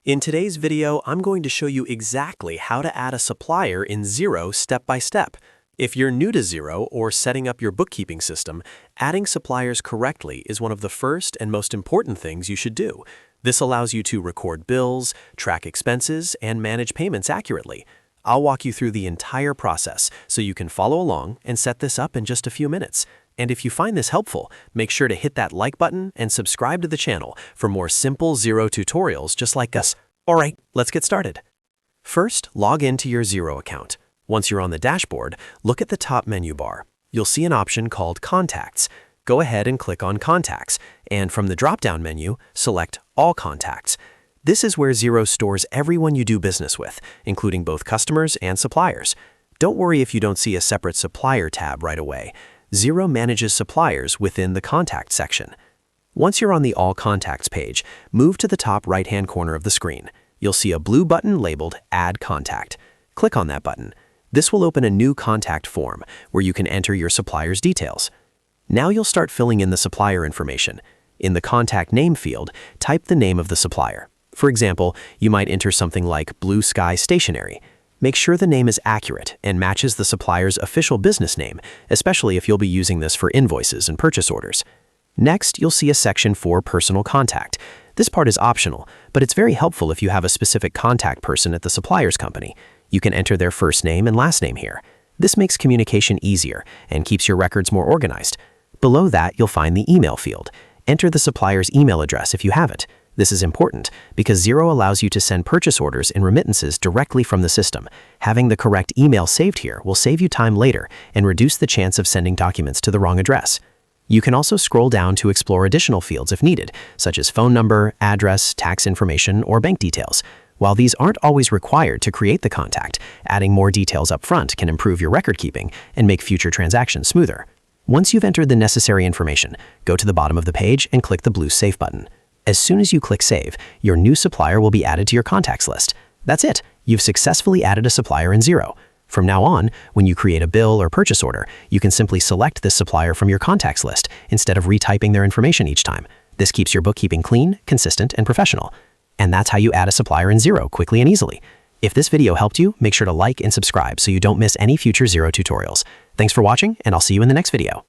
In today's video, I'm going to show you exactly how to add a supplier in Xero step by step. If you're new to Xero or setting up your bookkeeping system, adding suppliers correctly is one of the first and most important things you should do. This allows you to record bills, track expenses, and manage payments accurately. I'll walk you through the entire process so you can follow along and set this up in just a few minutes. And if you find this helpful, make sure to hit that like button and subscribe to the channel for more simple Xero tutorials just like us. Alright, let's get started. First, log into your Xero account. Once you're on the dashboard, look at the top menu bar. You'll see an option called Contacts. Go ahead and click on Contacts, and from the drop-down menu, select All Contacts. This is where Xero stores everyone you do business with, including both customers and suppliers. Don't worry if you don't see a separate Supplier tab right away. Xero manages suppliers within the Contact section. Once you're on the All Contacts page, move to the top right-hand corner of the screen. You'll see a blue button labeled Add Contact. Click on that button. This will open a new contact form where you can enter your supplier's details. Now you'll start filling in the supplier information. In the Contact Name field, type the name of the supplier. For example, you might enter something like Blue Sky Stationery. Make sure the name is accurate and matches the supplier's official business name, especially if you'll be using this for invoices and purchase orders. Next, you'll see a section for Personal Contact. This part is optional, but it's very helpful if you have a specific contact person at the supplier's company. You can enter their first name and last name here. This makes communication easier and keeps your records more organized. Below that, you'll find the email field. Enter the supplier's email address if you have it. This is important because Xero allows you to send purchase orders and remittances directly from the system. Having the correct email saved here will save you time later and reduce the chance of sending documents to the wrong address. You can also scroll down to explore additional fields if needed, such as phone number, address, tax information, or bank details. While these aren't always required to create the contact, adding more details up front can improve your record keeping and make future transactions smoother. Once you've entered the necessary information, go to the bottom of the page and click the blue Save button. As soon as you click Save, your new supplier will be added to your contacts list. That's it. You've successfully added a supplier in Xero. From now on, when you create a bill or purchase order, you can simply select this supplier from your contacts list instead of retyping their information each time. This keeps your bookkeeping clean, consistent, and professional. And that's how you add a supplier in Xero quickly and easily. If this video helped you, make sure to like and subscribe so you don't miss any future Xero tutorials. Thanks for watching, and I'll see you in the next video.